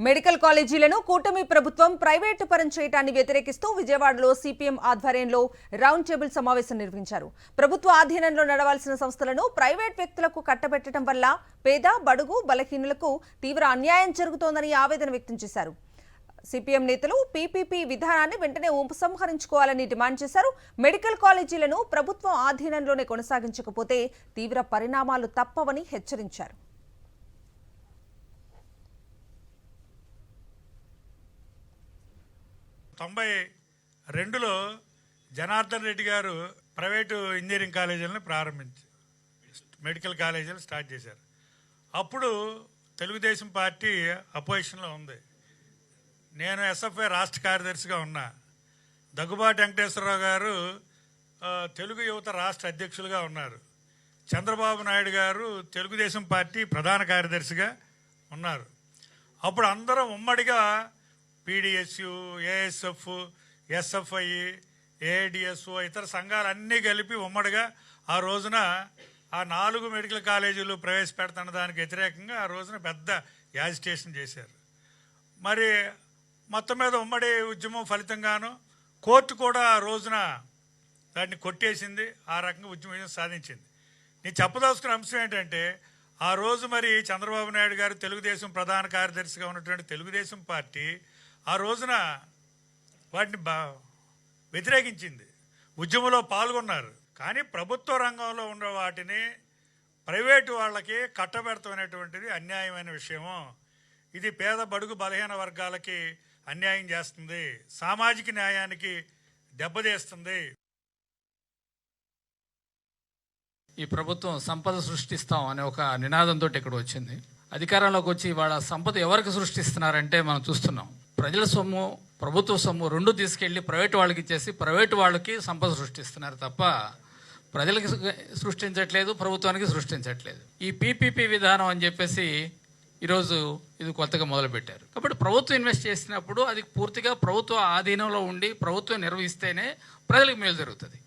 Medical కాలేజీలను కూటమి ప్రభుత్వం private పరం చేయడాన్ని వ్యతిరేకిస్తూ విజయవాడలో సిపిఎం ఆధ్వర్యంలో రౌండ్ టేబుల్ సమావేశం నిర్వహించారు. ప్రభుత్వ ఆధీనంలో నడవాల్సిన సంస్థలను ప్రైవేట్ వ్యక్తులకు కట్టబెట్టడం వల్ల పేద, బడుగు, బలహీనులకు తీవ్ర అన్యాయం జరుగుతోందని ఆవేదన వ్యక్తం చేశారు. సిపిఎం నేతలు పీపీపీ విధానాన్ని వెంటనే ఉపసంహరించుకోవాలని డిమాండ్ చేశారు. మెడికల్ కాలేజీలను ప్రభుత్వం ఆధీనంలోనే కొనసాగించకపోతే తీవ్ర పరిణామాలు తప్పవని హెచ్చరించారు. రెండులో జనార్దన్ రెడ్డి గారు ప్రైవేటు ఇంజనీరింగ్ కాలేజీలను మెడికల్ కాలేజీలు స్టార్ట్ చేశారు. అప్పుడు తెలుగుదేశం పార్టీ అపోజిషన్లో ఉంది. నేను ఎస్ఎఫ్ఐ రాష్ట్ర కార్యదర్శిగా ఉన్నా. దగ్గుబాటి వెంకటేశ్వరరావు గారు తెలుగు యువత రాష్ట్ర అధ్యక్షులుగా ఉన్నారు. చంద్రబాబు నాయుడు గారు తెలుగుదేశం పార్టీ ప్రధాన కార్యదర్శిగా ఉన్నారు. అప్పుడు అందరం ఉమ్మడిగా పీడిఎస్యు, ఏఎస్ఎఫ్, ఎస్ఎఫ్ఐ, ఏఐడిఎస్ఓ ఇతర సంఘాలన్నీ కలిపి ఉమ్మడిగా ఆ రోజున ఆ 4 మెడికల్ కాలేజీలు ప్రవేశపెడుతున్న దానికి వ్యతిరేకంగా ఆ రోజున పెద్ద యాజిటేషన్ చేశారు. మరి మొత్తం మీద ఉమ్మడి ఉద్యమం ఫలితంగాను కోర్టు కూడా ఆ రోజున దాన్ని కొట్టేసింది. ఆ రకంగా ఉద్యమం సాధించింది. నేను చెప్పదలుచుకున్న అంశం ఏంటంటే, ఆ రోజు మరి చంద్రబాబు నాయుడు గారు తెలుగుదేశం ప్రధాన కార్యదర్శిగా ఉన్నటువంటి తెలుగుదేశం పార్టీ ఆ రోజున వాటిని వ్యతిరేకించింది, ఉద్యమంలో పాల్గొన్నారు. కానీ ప్రభుత్వ రంగంలో ఉన్న వాటిని ప్రైవేటు వాళ్ళకి కట్టబెడతాం అనేటువంటిది అన్యాయమైన విషయము. ఇది పేద, బడుగు, బలహీన వర్గాలకి అన్యాయం చేస్తుంది, సామాజిక న్యాయానికి దెబ్బతీస్తుంది. ఈ ప్రభుత్వం సంపద సృష్టిస్తాం అనే ఒక నినాదంతో ఇక్కడ వచ్చింది. అధికారంలోకి వచ్చి వాళ్ళ సంపద ఎవరికి సృష్టిస్తున్నారంటే మనం చూస్తున్నాం. ప్రజల సొమ్ము, ప్రభుత్వ సొమ్ము రెండు తీసుకెళ్లి ప్రైవేటు వాళ్ళకి ఇచ్చేసి ప్రైవేటు వాళ్ళకి సంపద సృష్టిస్తున్నారు తప్ప ప్రజలకి సృష్టించట్లేదు, ప్రభుత్వానికి సృష్టించట్లేదు. ఈ పీపీపీ విధానం అని చెప్పేసి ఈరోజు ఇది కొత్తగా మొదలుపెట్టారు. కాబట్టి ప్రభుత్వం ఇన్వెస్ట్ చేసినప్పుడు అది పూర్తిగా ప్రభుత్వ ఆధీనంలో ఉండి ప్రభుత్వం నిర్వహిస్తేనే ప్రజలకు మేలు జరుగుతుంది.